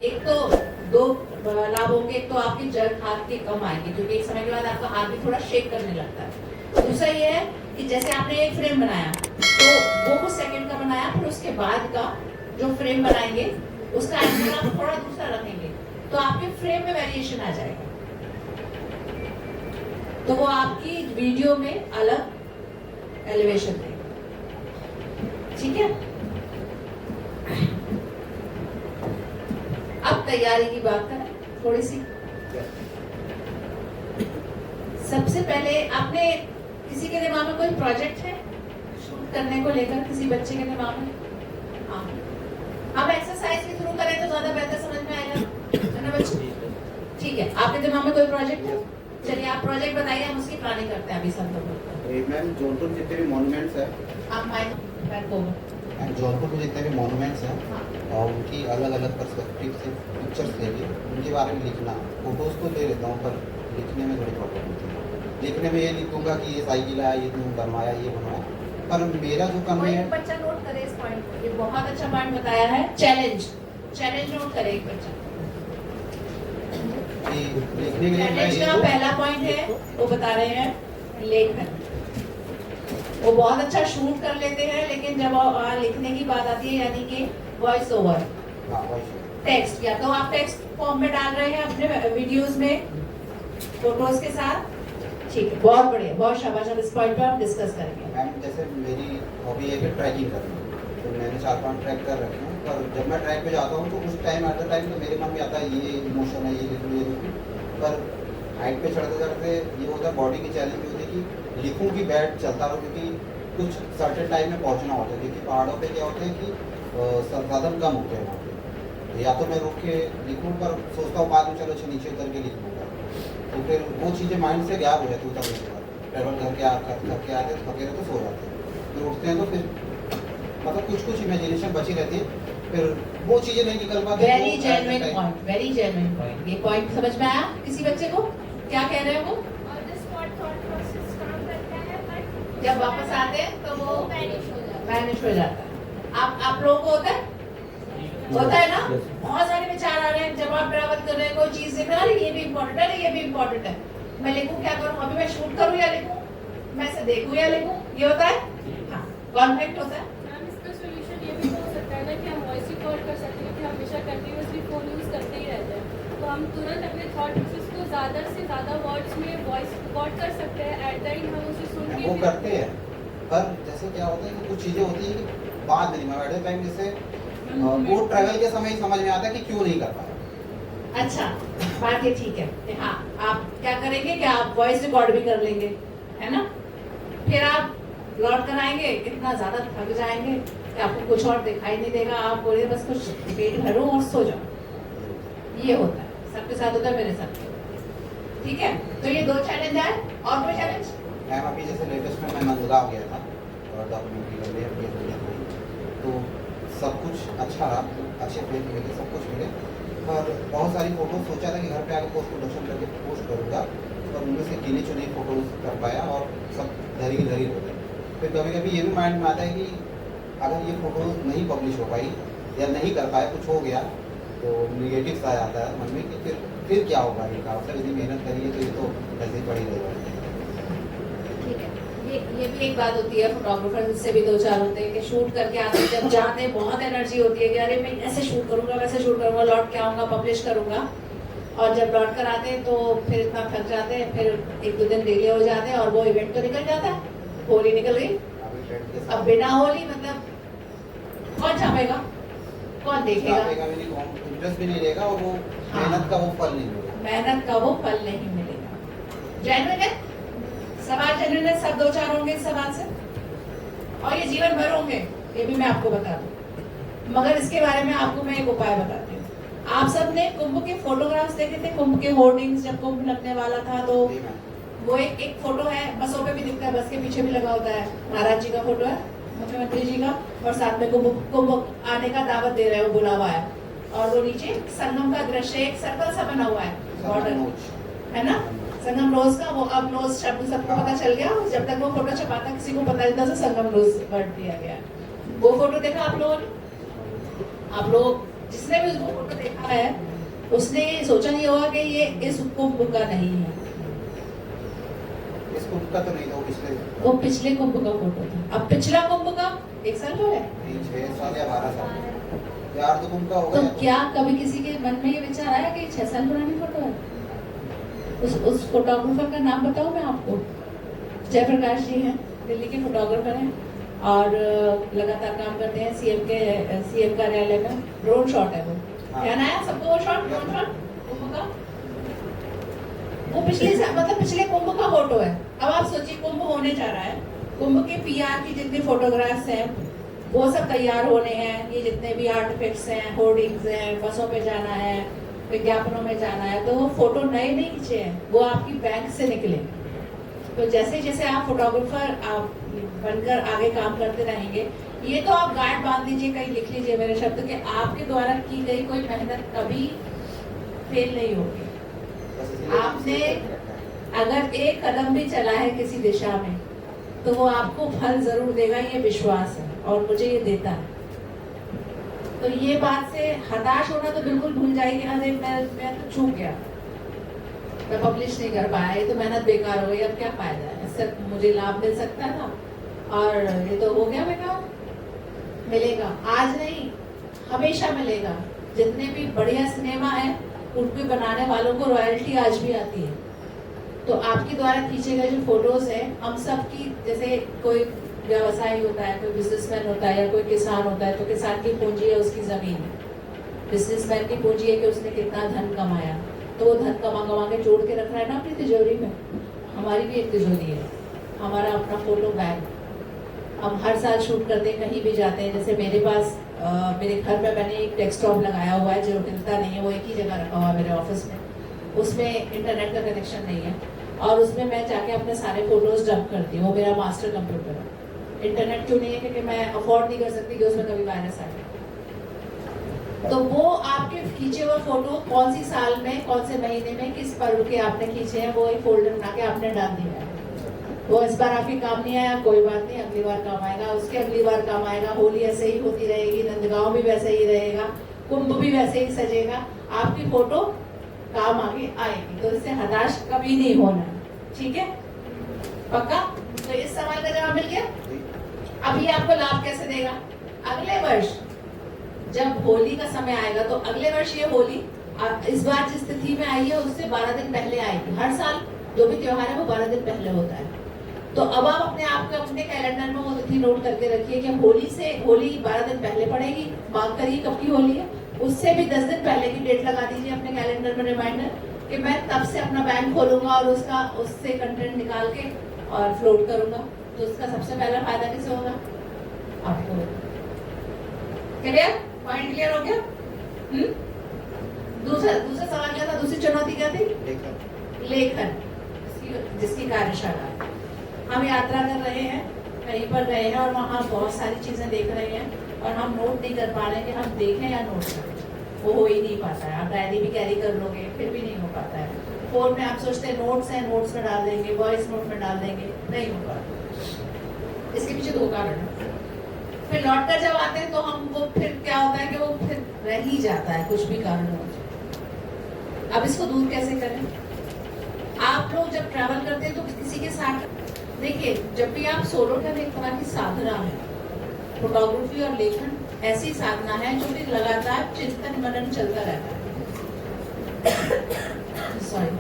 एक तो दो लाभ होंगे। एक तो आपकी जड़ हाथ की कम आएगी, क्योंकि एक समय के बाद आपका हाथ भी थोड़ा शेक करने लगता है। दूसरा ये है कि जैसे आपने एक फ्रेम बनाया तो वो कुछ सेकंड का बनाया, फिर उसके बाद का जो फ्रेम बनाएंगे उसका एंगल आप थोड़ा दूसरा रखेंगे तो आपके फ्रेम में वेरिएशन आ जाएगा, तो वो आपकी वीडियो में अलग एलिवेशन देगा। ठीक है, अब तैयारी की बात करें थोड़ी सी। सबसे पहले आपने किसी के दिमाग में कोई प्रोजेक्ट है शूट करने को लेकर, किसी बच्चे के दिमाग में? हाँ, हम एक्सरसाइज के थ्रू करें तो ज्यादा बेहतर समझ में आएगा, है ना बच्चे? ठीक है, आपके दिमाग में कोई प्रोजेक्ट है? चलिए आप प्रोजेक्ट बताइए, हम उसकी प्लानिंग करते हैं अभी सब लोग। मैम जौनपुर जितने भी मॉन्यूमेंट्स है, आप माइक को जौनपुर में जितने भी मॉन्यूमेंट्स हैं और उनकी अलग अलग पर्सपेक्टिव से पिक्चर्स लेके उनके बारे में लिखना। फोटोज़ तो ले लेता हूँ पर लिखने में थोड़ी प्रॉब्लम होती है। लिखने में ये लिखूंगा कि ये साइकिल है, ये बनवाया, ये बनवाया, पर मेरा जो काम है। बच्चा नोट करे इस पॉइंट को, ये बहुत अच्छा पॉइंट बताया है। चैलेंज नोट करे एक बच्चा। लिखने के लिए चैलेंज का पहला पॉइंट है वो बता रहे हैं लेखन। वो बहुत अच्छा शूट कर लेते हैं, लेकिन जब लिखने की बात आती है यानी कि वॉइस ओवर टेक्स्ट, या तो आप टेक्स्ट फॉर्म में डाल रहे हैं अपने वीडियोस में फोटोज के साथ। ठीक है, बहुत बढ़िया, बहुत शाबाश। अब इस पॉइंट पे हम डिस्कस करेंगे। मैम जैसे मेरी हॉबी है कि ट्रैकिंग करना, तो मैंने 4-5 ट्रैक कर रखे हैं, पर जब मैं ट्रैक पे जाता हूँ तो उस टाइम एट द टाइम तो मेरे मन में आता है ये इमोशन है, ये लिखूँ, ये लिखूँ। पर हाइट पे चढ़ते चढ़ते ये होता है, बॉडी की चैलेंज होती है कि लिखूँ कि बैठ चलता रहो, क्योंकि कुछ सर्टेन टाइम में पहुँचना होता है। क्योंकि पहाड़ों पे क्या होता है कि संसाधन कम होते हैं वहाँ पे, या तो मैं रुक के लिखूँ, पर सोचता हूँ बाद में चलो नीचे उतर के लिख लूँगा, तो फिर वो चीज़ें माइंड से गायब हो जाती उतरने के बाद। ट्रैवल करके आते थके तो सो जाते हैं, फिर उठते हैं तो फिर मतलब कुछ इमेजिनेशन बची रहती है, फिर वो चीज़ें नहीं निकल पाती। Very genuine point, very genuine point. ये पॉइंट समझ में आया किसी बच्चे को? क्या कह रहे हैं वो? जब वापस आते हैं तो वो मैनेज हो जाता है। आप लोगों को होता है ना? बहुत सारे विचार आ रहे हैं जब आप ट्रैवल कर रहे हैं, कोई चीज देख रहे हैं, ये भी इम्पोर्टेंट है, ये भी इम्पोर्टेंट है, मैं लिखूं क्या करूं, अभी मैं शूट करूं या लिखूं, मैं इसे देखूं या लिखूं, ये होता है। हाँ, कॉन्फ्लिक्ट होता है। मैम इसका सॉल्यूशन ये भी हो सकता है ना कि हम वॉइस रिकॉर्ड कर सकते हैं, कि हमेशा कंटिन्यूअसली फोन यूज करते ही रहते हैं, तो हम तुरंत अपने थॉट प्रोसेस को ज़्यादा से ज़्यादा वर्ड्स में वॉइस रिकॉर्ड कर सकते हैं। एट द एंड हम उसे सुन के वो करते हैं, पर जैसे क्या होता है कि कुछ चीज़ें होती हैं कि बाद में मैं बैठे टाइम जैसे वो ट्रैवल के समय ही समझ में आता है कि क्यों नहीं कर पाया। अच्छा, बात ये ठीक है। हाँ, आप क्या करेंगे कि आप वॉइस रिकॉर्ड भी कर लेंगे, है ना? फिर आप लौट कर आएंगे, इतना ज्यादा थक जाएंगे कि आपको कुछ और दिखाई नहीं देगा, आप बोले बस कुछ पेट भरो और सो जाओ। ये होता है, सबके साथ होता है, मेरे साथ। ठीक है, तो ये 2 चैलेंज है। और कोई चैलेंज? मैम अभी जैसे लेटेस्ट में मैं मंदगांव गया था और डॉक्यूमेंट्री कर लिया, तो सब कुछ अच्छा रहा, अच्छे फ्रेम मिले, सब कुछ मिले, पर बहुत सारी फ़ोटोज़ सोचा था कि घर पे आकर पोस्ट प्रोडक्शन करके पोस्ट करूँगा, पर उनमें से गिनी चुनी फ़ोटोज़ कर पाया और सब धरी हो गई। फिर कभी कभी ये भी माइंड में आता है कि अगर ये फ़ोटोज़ नहीं पब्लिश हो पाई या नहीं कर पाए, कुछ हो गया, तो निगेटिव सा आता है मन में कि फिर क्या होगा, ये का मतलब इतनी मेहनत करिए तो ये तो ऐसे ही पड़ी रहेगा। ये भी एक बात होती है, फोटोग्राफर से भी 2-4 होते हैं कि शूट करके आते हैं, जब जाते हैं बहुत एनर्जी होती है कि अरे मैं ऐसे शूट करूंगा, वैसे शूट करूंगा, लौट के आऊंगा, पब्लिश करूंगा, और जब लौट कर आते हैं तो फिर इतना थक जाते हैं, फिर 1-2 दिन डिले हो जाते हैं और वो इवेंट तो निकल जाता है, होली निकल गई। अब बिना होली मतलब कौन छापेगा, कौन देखेगा, इंटरेस्ट भी नहीं रहेगा और वो मेहनत का वो फल नहीं मिलेगा। मेहनत का वो फल नहीं मिलेगा। जेन्युइन है सवाल, जेन्युइन है, सब 2-4 होंगे इस सवाल से, और ये जीवन भर होंगे, ये भी मैं आपको बता दूं। मगर इसके बारे में आपको मैं एक उपाय बताती हूँ। आप सब ने कुंभ के फोटोग्राफ्स देखे थे, कुंभ के होर्डिंग्स जब कुंभ लगने वाला था, तो वो एक फोटो है, बसों पे भी दिखता है, बस के पीछे भी लगा होता है, महाराज जी का फोटो है, मुख्यमंत्री जी का, और साथ में कुंभ आने का दावत दे रहे हो, बुलावा है, और वो नीचे संगम का दृश्य एक सर्कल सा बना हुआ है, बॉर्डर है ना, संगम रोज का। वो अब रोज शब्द सबको पता चल गया, जब तक वो फोटो छपाता किसी को पता नहीं था, संगम रोज वर्ड दिया गया। वो फोटो देखा आप लोगों ने? आप लोग जिसने भी उसको फोटो देखा है उसने ये सोचा नहीं होगा कि ये इस कुंभ का नहीं है, इस कुंभ का तो नहीं था, वो पिछले वो पिछले कुंभ का फोटो था। अब पिछला कुंभ का 1 साल हो है, 6 साल या 12 साल यार, तो कुंभ का हो तो गया। क्या कभी किसी के मन में ये विचार आया कि 6 साल पुरानी फोटो है? उस फोटोग्राफर का नाम बताऊं मैं आपको? जयप्रकाश जी हैं, दिल्ली के फोटोग्राफर हैं और लगातार काम करते हैं सीएम कार्यालय में। ड्रोन शॉट है वो, ध्यान आया सबको? वो शॉट ड्रोन शॉट कुंभ का, वो पिछले कुंभ का फोटो है। अब आप सोचिए कुंभ होने जा रहा है, कुंभ के पीआर की जितनी फोटोग्राफ्स हैं वो सब तैयार होने हैं, ये जितने भी आर्टिफिक्स हैं, होर्डिंग्स हैं, बसों पे जाना है, विज्ञापनों में जाना है, तो वो फोटो नए नहीं खींचे हैं, वो आपकी बैंक से निकले। तो जैसे जैसे आप फोटोग्राफर आप बनकर आगे काम करते रहेंगे, ये तो आप गांठ बांध लीजिए, कहीं लिख लीजिए मेरे शब्द कि आपके द्वारा की गई कोई मेहनत कभी फेल नहीं होगी। बस इसीलिए आपने करके रखा है। अगर एक कदम भी चला है किसी दिशा में तो वो आपको फल जरूर देगा, ये विश्वास है और मुझे ये देता है। तो ये बात से हताश होना तो बिल्कुल भूल जाइए कि अरे मैं तो चूक गया, मैं पब्लिश नहीं कर पाया, ये तो मेहनत बेकार हो गई, अब क्या फायदा है, इससे मुझे लाभ मिल सकता था और ये तो हो गया बेकार। मिलेगा, आज नहीं हमेशा मिलेगा। जितने भी बढ़िया सिनेमा है उनके बनाने वालों को रॉयल्टी आज भी आती है। तो आपके द्वारा खींचे गए जो फोटोज है, हम सब की, जैसे कोई व्यवसायी होता है, कोई बिजनेसमैन होता है या कोई किसान होता है, तो किसान की पूंजी है उसकी जमीन, बिजनेसमैन की पूंजी है कि उसने कितना धन कमाया, तो वो धन कमा के जोड़ के रख रहा है ना अपनी तिजोरी में। हमारी भी एक तिजोरी है, हमारा अपना फोटो बैंक। हम हर साल शूट करते हैं, कहीं भी जाते हैं। जैसे मेरे पास मेरे घर में मैंने एक डेस्कटॉप लगाया हुआ है जो हिलता नहीं है, वो एक ही जगह रखा हुआ है मेरे ऑफिस में, उसमें इंटरनेट का कनेक्शन नहीं है और उसमें मैं जाके अपने सारे फोटोज डंप करती हूँ। वो मेरा मास्टर कंप्यूटर है। इंटरनेट क्यों नहीं है? क्योंकि मैं अफोर्ड नहीं कर सकती कि उसमें कभी वायरस आ जाए। तो वो आपके खींचे हुए फोटो कौन सी साल में, कौन से महीने में, किस पर्व के आपने खींचे हैं, वो एक फोल्डर बना के आपने डाल दिया है। वो इस बार आपके काम नहीं आया, कोई बात नहीं, अगली बार काम आएगा, उसके अगली बार काम आएगा। होली ऐसे ही होती रहेगी, नंदगांव भी वैसे ही रहेगा, कुंभ भी वैसे ही सजेगा, आपकी फोटो काम आगे आएगी। तो इससे हताश कभी नहीं होना, ठीक है? पक्का? तो इस सवाल का जवाब मिल गया। अभी आपको लाभ कैसे देगा? अगले वर्ष जब होली का समय आएगा, तो अगले वर्ष ये होली इस बार जिस तिथि में आई है उससे 12 दिन पहले आएगी। हर साल जो भी त्योहार है वो 12 दिन पहले होता है। तो अब आप अपने आप को अपने कैलेंडर में वो तिथि नोट करके रखिए कि होली 12 दिन पहले पड़ेगी। मार्क करिए कब की होली है, उससे भी 10 दिन पहले की डेट लगा दीजिए अपने कैलेंडर में रिमाइंडर कि मैं तब से अपना बैंक खोलूंगा और उससे कंटेंट निकाल के और फ्लोट करूंगा। तो उसका सबसे पहला फायदा किसे होगा? आपको। क्लियर? पॉइंट क्लियर हो गया? दूसरा सवाल क्या था? दूसरी चुनौती क्या थी? लेखन, जिसकी कार्यशाला है। हम यात्रा कर रहे हैं, कहीं पर गए हैं और वहाँ बहुत सारी चीजें देख रहे हैं और हम नोट नहीं कर पा रहे कि हम देखें या नोट करें। वो हो ही नहीं पाता है। आप डायरी भी कैरी कर लोगे फिर भी नहीं हो पाता है। फोन में आप सोचते हैं नोट्स हैं, नोट्स में डाल देंगे, वॉइस नोट में डाल देंगे, नहीं हो पाता। इसके पीछे 2 कारण है। फिर लौट कर जब आते हैं तो हम वो फिर क्या होता है कि वो फिर रह ही जाता है कुछ भी कारण हो। अब इसको दूर कैसे करें? आप लोग जब ट्रैवल करते हैं तो किसी के साथ, देखिए जब भी आप सोलो कर, एक तरह की साधना है। फोटोग्राफी और लेखन ऐसी साधना है जो कि लगातार चिंतन मनन चलता रहता है। सॉरी।